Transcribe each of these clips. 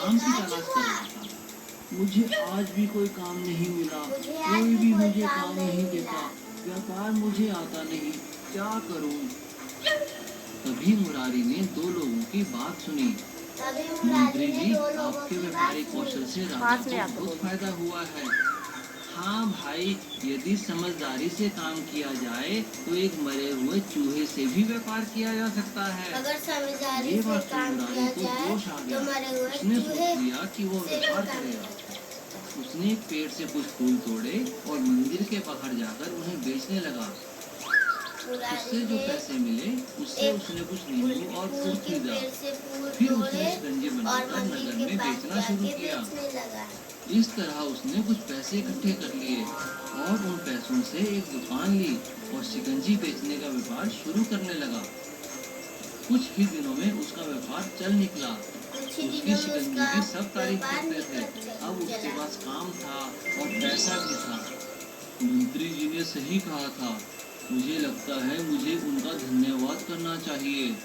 काम की तलाश कर रहा था। मुझे आज भी कोई काम नहीं मिला, कोई भी मुझे काम नहीं देता, व्यापार मुझे आता नहीं, क्या करूं? तभी मुरारी ने दो लोगों की बात सुनी। मंत्री जी, आपके व्यापारिक कौशल से राजा को बहुत फायदा हुआ है। हाँ भाई, यदि समझदारी से काम किया जाए तो एक मरे हुए चूहे से भी व्यापार किया जा सकता है। अगर समझदारी ये से बात काम मुरारी किया को जाए जोश आ तो गया। मरे हुए उसने सोच चूहे लिया कि वो से भी व्यापार काम करेगा। किया उसने एक पेड़ से कुछ फूल तोड़े और मंदिर के बाहर जाकर उन्हें बेचने लगा। उससे जो पैसे मिले उससे उसने कुछ नींबू और फूल खरीदा। फिर उसने शिकंजी बनाकर नगर में बेचना शुरू किया। इस तरह उसने कुछ पैसे इकट्ठे कर लिए और उन पैसों से एक दुकान ली और शिकंजी बेचने का व्यापार शुरू करने लगा। कुछ ही दिनों में उसका व्यापार चल निकला। उसकी शिकंजी की सब तारीफ करते थे। अब उसके पास काम था और पैसा भी था। मंत्री जी ने सही कहा था, मुझे लगता है मुझे उनका धन्यवाद करना चाहिए।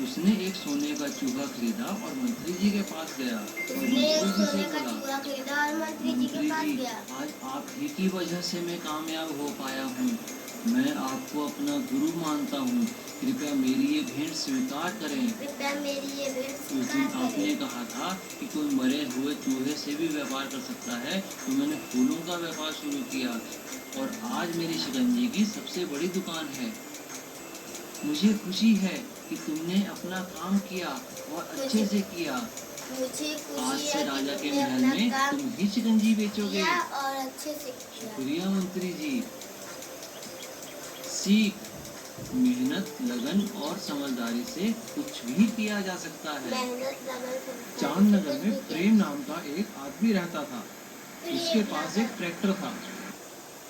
उसने एक सोने का चूहा खरीदा और मंत्री जी के पास गया और मंत्री जी से बोला, मंत्री जी, आज आप ही की वजह से मैं कामयाब हो पाया हूँ। मैं आपको अपना गुरु मानता हूँ। कृपया मेरी ये भेंट स्वीकार करें। उस दिन आपने कहा था कि कोई मरे हुए चूहे से भी व्यापार कर सकता है, तो मैंने फूलों का व्यापार शुरू किया और आज मेरी शिकंजी की सबसे बड़ी दुकान है। मुझे खुशी है कि तुमने अपना काम किया और अच्छे से किया। आज से राजा के महल में तुम ही शिकंजी बेचोगे। और अच्छे से किया। शुक्रिया मंत्री जी। सीख, मेहनत, लगन और समझदारी से कुछ भी किया जा सकता है। चांदनगर में प्रेम नाम का एक आदमी रहता था। उसके पास एक ट्रैक्टर था।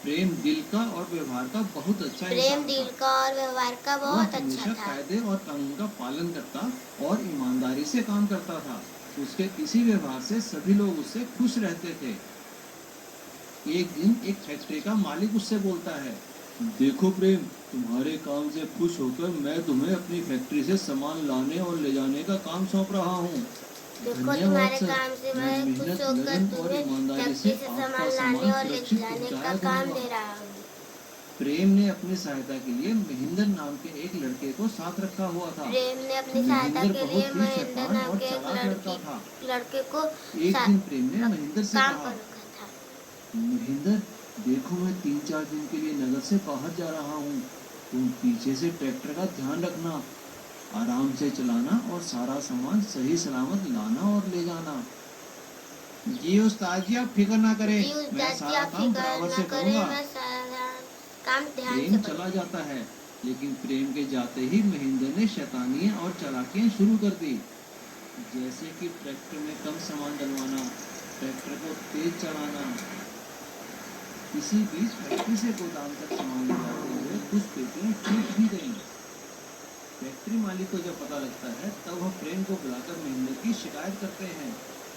प्रेम दिल का और व्यवहार का बहुत अच्छा इंसान था। वह हमेशा कायदे और कानून का पालन करता और ईमानदारी से काम करता था। उसके इसी व्यवहार से सभी लोग उससे खुश रहते थे। एक दिन एक फैक्ट्री का मालिक उससे बोलता है, देखो प्रेम, तुम्हारे काम से खुश होकर मैं तुम्हें अपनी फैक्ट्री से सामान लाने और ले जाने का काम सौंप रहा हूँ। तुम्हारे काम से मैं खुश होकर तुम्हें फैक्ट्री से सामान लाने और ले जाने का काम दे रहा हूँ। प्रेम ने अपनी सहायता के लिए महेंद्र नाम के एक लड़के को साथ रखा हुआ था। प्रेम ने अपनी सहायता के लिए महेंद्र नाम के एक लड़के को एक दिन प्रेम ने महेंद्र से कहा, महेंद्र, देखो मैं 3-4 दिन के लिए नगर से बाहर जा रहा हूँ। तुम पीछे से ट्रैक्टर का ध्यान रखना, आराम से चलाना और सारा सामान सही सलामत लाना और ले जाना। जी उस्ताद जी, आप फिक्र ना करें, मैं सारा काम बराबर से करूँगा। प्रेम चला जाता है, लेकिन प्रेम के जाते ही महेंद्र ने शैतानियां और चालाकियां शुरू कर दी। जैसे कि ट्रैक्टर में कम सामान डलवाना, ट्रैक्टर को तेज चलाना। इसी बीच फैक्ट्री से गोदाम तक सामान ले जाते हुए कुछ पेटियां टूट भी गईं। फैक्ट्री मालिक को जब पता लगता है तब वह प्रेम को बुलाकर महेंद्र की शिकायत करते हैं।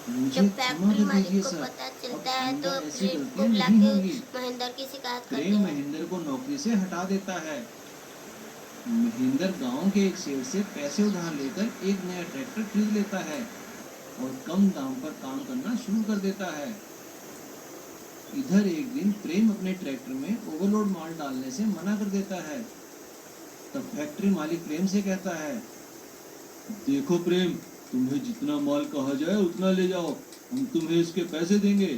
मुझे क्षमा कर दीजिए सर, अब आइंदा ऐसी गलतियां नहीं होंगी। प्रेम महेंद्र को नौकरी से हटा देता है। महेंद्र गांव के एक शेर से पैसे उधार लेकर एक नया ट्रैक्टर खरीद लेता है और कम दाम पर काम करना शुरू कर देता है। इधर एक दिन प्रेम अपने ट्रैक्टर में ओवरलोड माल डालने से मना कर देता है। तब फैक्ट्री मालिक प्रेम से कहता है, देखो प्रेम, तुम्हें जितना माल कहा जाए उतना ले जाओ, हम तुम्हें इसके पैसे देंगे।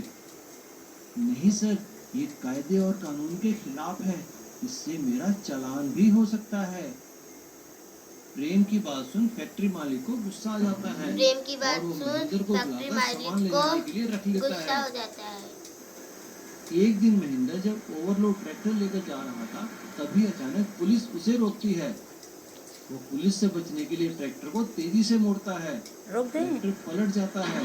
नहीं सर, ये कायदे और कानून के खिलाफ है, इससे मेरा चालान भी हो सकता है। प्रेम की बात सुन फैक्ट्री मालिक को गुस्सा आ जाता है। प्रेम की बात और वो सुन महेंद्र को फैक्ट्री बुलाकर सामान ले मालिक जाने के लिए रख को लेता गुस्सा है। हो जाता है। एक दिन महेंद्र जब ओवरलोड ट्रैक्टर लेकर जा रहा था, तभी अचानक पुलिस उसे रोकती है। वो पुलिस से बचने के लिए ट्रैक्टर को तेजी से मोड़ता है। ट्रैक्टर पलट जाता है